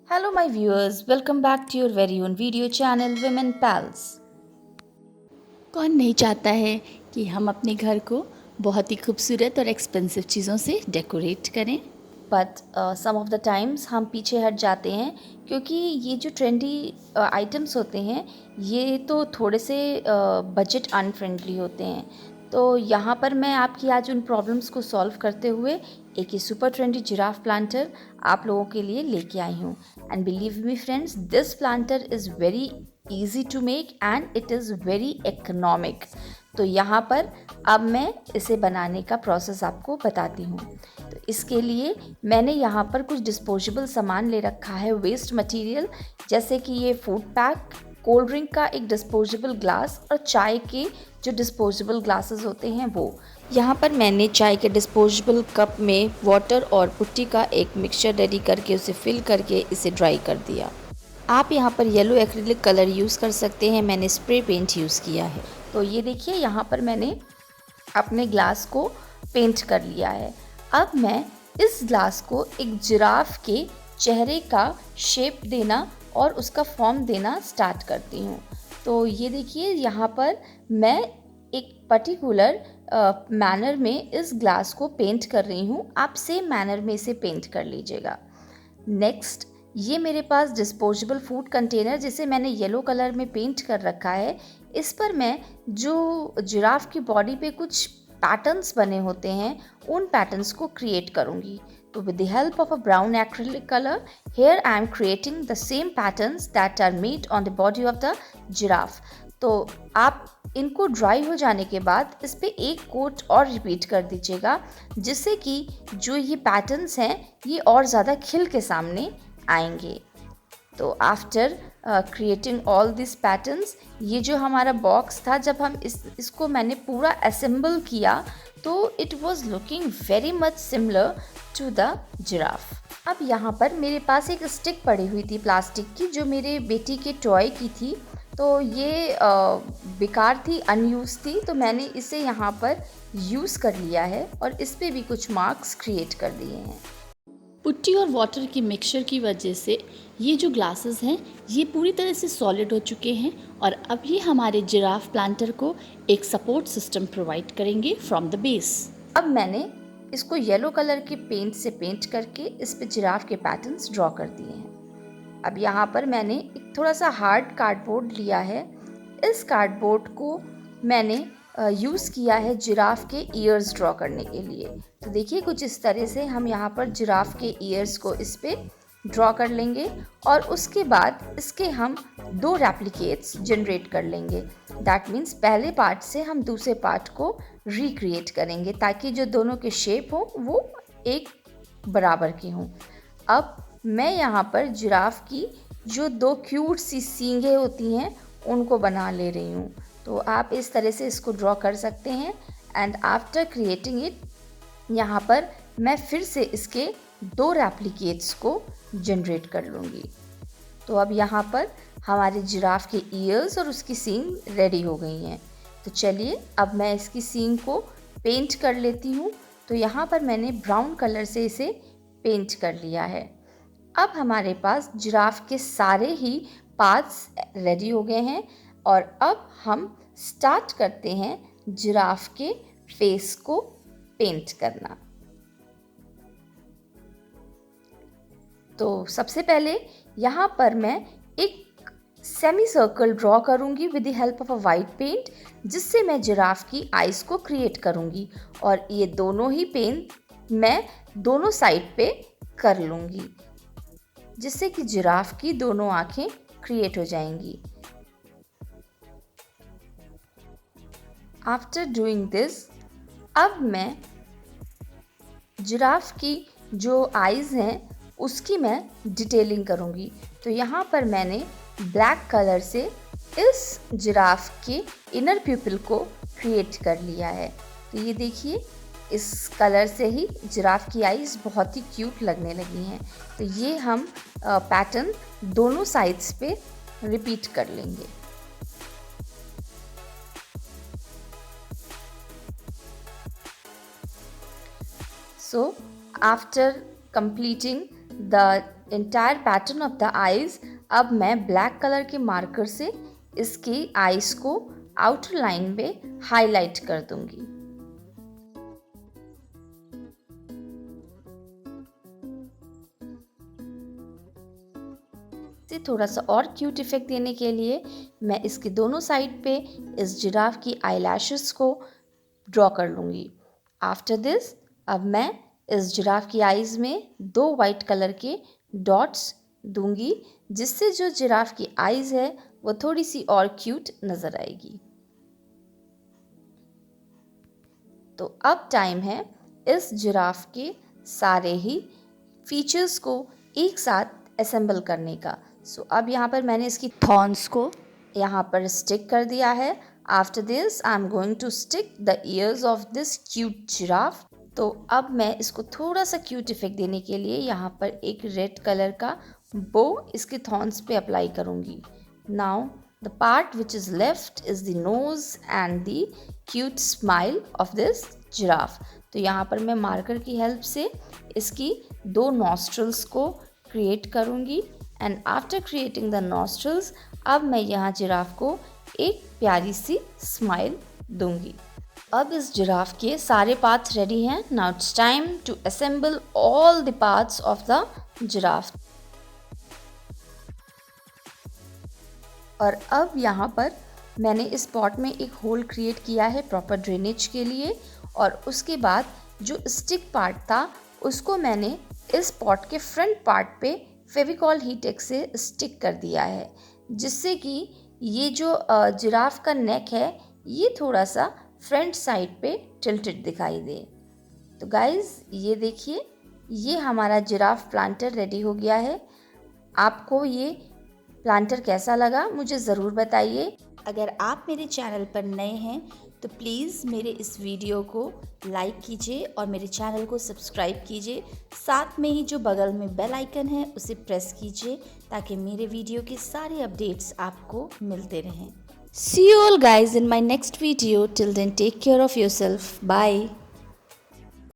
Hello, my viewers. Welcome back to your very own video channel, Women Pals. कौन नहीं चाहता है कि हम अपने घर को बहुत ही खूबसूरत और एक्सपेंसिव चीज़ों से डेकोरेट करें। But some of the times हम पीछे हट जाते हैं क्योंकि ये जो ट्रेंडी आइटम्स होते हैं ये तो थोड़े से बजट अनफ्रेंडली होते हैं। तो यहाँ पर मैं आपकी आज उन प्रॉब्लम्स को सॉल्व करते हुए एक ही सुपर ट्रेंडी जिराफ प्लांटर आप लोगों के लिए लेके आई हूँ। And believe me friends, this planter is very easy to make and it is very economic। तो यहाँ पर अब मैं इसे बनाने का प्रोसेस आपको बताती हूँ। तो इसके लिए मैंने यहाँ पर कुछ डिस्पोजेबल सामान ले रखा है, वेस्ट मटेरियल, जैसे कि ये फूड पैक, कोल्ड ड्रिंक का एक डिस्पोजेबल ग्लास और चाय के जो डिस्पोजेबल ग्लासेस होते हैं वो। यहाँ पर मैंने चाय के डिस्पोजेबल कप में वाटर और पुट्टी का एक मिक्सचर रेडी करके उसे फिल करके इसे ड्राई कर दिया। आप यहाँ पर येलो एक्रिलिक कलर यूज़ कर सकते हैं, मैंने स्प्रे पेंट यूज़ किया है। तो ये देखिए यहाँ पर मैंने अपने ग्लास को पेंट कर लिया है। अब मैं इस ग्लास को एक जिराफ के चेहरे का शेप देना और उसका फॉर्म देना स्टार्ट करती हूँ। तो ये देखिए यहाँ पर मैं एक पर्टिकुलर मैनर में इस ग्लास को पेंट कर रही हूँ। आप सेम मैनर में इसे पेंट कर लीजिएगा। नेक्स्ट, ये मेरे पास डिस्पोजेबल फूड कंटेनर जिसे मैंने येलो कलर में पेंट कर रखा है, इस पर मैं जो जिराफ की बॉडी पे कुछ पैटर्न्स बने होते हैं उन पैटर्न्स को क्रिएट करूँगी। तो with the help of a brown acrylic colour here I am creating the same patterns that are made on the body of the giraffe. तो आप इनको ड्राई हो जाने के बाद इस पर एक कोट और रिपीट कर दीजिएगा, जिससे कि जो ये पैटर्न्स हैं ये और ज़्यादा खिल के सामने आएंगे। तो after creating all this patterns, ये जो हमारा बॉक्स था, जब हम इसको मैंने पूरा असेंबल किया तो it was looking very much similar to the giraffe. अब यहाँ पर मेरे पास एक स्टिक पड़ी हुई थी प्लास्टिक की, जो मेरे बेटी के टॉय की थी। तो ये बेकार थी, अनयूज थी, तो मैंने इसे यहाँ पर यूज़ कर लिया है और इस पर भी कुछ मार्क्स क्रिएट कर दिए हैं। पुट्टी और वाटर की मिक्सचर की वजह से ये जो ग्लासेस हैं ये पूरी तरह से सॉलिड हो चुके हैं और अब ये हमारे जिराफ प्लांटर को एक सपोर्ट सिस्टम प्रोवाइड करेंगे फ्रॉम द बेस। अब मैंने इसको येलो कलर के पेंट से पेंट करके इस पे जिराफ के पैटर्न्स ड्रॉ कर दिए हैं। अब यहाँ पर मैंने एक थोड़ा सा हार्ड कार्डबोर्ड लिया है। इस कार्डबोर्ड को मैंने यूज़ किया है जिराफ के ईयर्स ड्रॉ करने के लिए। तो देखिए कुछ इस तरह से हम यहाँ पर जिराफ के ईयर्स को इस पे ड्रॉ कर लेंगे और उसके बाद इसके हम दो रेप्लिकेट्स जनरेट कर लेंगे। दैट मीन्स पहले पार्ट से हम दूसरे पार्ट को रिक्रिएट करेंगे ताकि जो दोनों के शेप हो वो एक बराबर की हों। अब मैं यहाँ पर जिराफ की जो दो क्यूट सी सींगें होती हैं उनको बना ले रही हूँ। तो आप इस तरह से इसको ड्रॉ कर सकते हैं। एंड आफ्टर क्रिएटिंग इट, यहाँ पर मैं फिर से इसके दो रेप्लिकेट्स को जनरेट कर लूँगी। तो अब यहाँ पर हमारे जिराफ के ईयर्स और उसकी सींग रेडी हो गई हैं। तो चलिए अब मैं इसकी सींग को पेंट कर लेती हूँ। तो यहाँ पर मैंने ब्राउन कलर से इसे पेंट कर लिया है। अब हमारे पास जिराफ के सारे ही पार्ट्स रेडी हो गए हैं और अब हम स्टार्ट करते हैं जिराफ के फेस को पेंट करना। तो सबसे पहले यहाँ पर मैं एक सेमी सर्कल ड्रॉ करूँगी with the help of a white paint, जिससे मैं जिराफ की आइज़ को क्रिएट करूँगी और ये दोनों ही पेंट मैं दोनों साइड पे कर लूँगी, जिससे कि जिराफ की दोनों आँखें क्रिएट हो जाएंगी। आफ्टर डूइंग दिस, अब मैं जिराफ की जो आइज़ हैं उसकी मैं डिटेलिंग करूँगी। तो यहाँ पर मैंने ब्लैक कलर से इस जिराफ के इनर प्यूपिल को क्रिएट कर लिया है। तो ये देखिए इस कलर से ही जिराफ की आइज़ बहुत ही क्यूट लगने लगी हैं। तो ये हम पैटर्न दोनों साइड्स पे रिपीट कर लेंगे। So after completing the entire pattern of the eyes, अब मैं ब्लैक कलर के मार्कर से इसकी आईज को आउटर लाइन पे हाईलाइट कर दूंगी। से थोड़ा सा और क्यूट इफेक्ट देने के लिए मैं इसके दोनों साइड पे इस जिराफ की आईलैशेस को ड्रॉ कर लूँगी। आफ्टर दिस अब मैं इस जिराफ की आईज में 2 वाइट कलर के डॉट्स दूंगी, जिससे जो जिराफ की आईज है वो थोड़ी सी और क्यूट नज़र आएगी। तो अब टाइम है इस जिराफ के सारे ही फीचर्स को एक साथ असेंबल करने का। सो अब यहाँ पर मैंने इसकी थॉर्न्स को यहाँ पर स्टिक कर दिया है। After this I am going to stick the ears of this cute giraffe. तो अब मैं इसको थोड़ा सा क्यूट इफेक्ट देने के लिए यहाँ पर एक रेड कलर का बो इसके थॉर्न्स पे अप्लाई करूँगी। Now the part which is left is the nose and the cute smile of this giraffe. तो यहाँ पर मैं मार्कर की हेल्प से इसकी 2 नॉस्ट्रल्स को क्रिएट करूँगी and after creating the nostrils अब मैं यहाँ जिराफ को एक प्यारी सी स्माइल दूंगी। अब इस जिराफ के सारे पार्ट्स रेडी हैं। Now it's time to assemble all the parts of the giraffe. और अब यहाँ पर मैंने इस पॉट में एक होल क्रिएट किया है प्रॉपर ड्रेनेज के लिए, और उसके बाद जो स्टिक पार्ट था उसको मैंने इस पॉट के फ्रंट पार्ट पे फेविकॉल हीटेक्स से स्टिक कर दिया है, जिससे कि ये जो जिराफ का नेक है ये थोड़ा सा फ्रंट साइड पे टिल्टेड दिखाई दे। तो गाइज़ ये देखिए, ये हमारा जिराफ प्लांटर रेडी हो गया है। आपको ये प्लांटर कैसा लगा मुझे ज़रूर बताइए। अगर आप मेरे चैनल पर नए हैं तो प्लीज़ मेरे इस वीडियो को लाइक कीजिए और मेरे चैनल को सब्सक्राइब कीजिए। साथ में ही जो बगल में बेल आइकन है उसे प्रेस कीजिए ताकि मेरे वीडियो के सारे अपडेट्स आपको मिलते रहें। See you all guys in my next video. Till then, take care of yourself. Bye.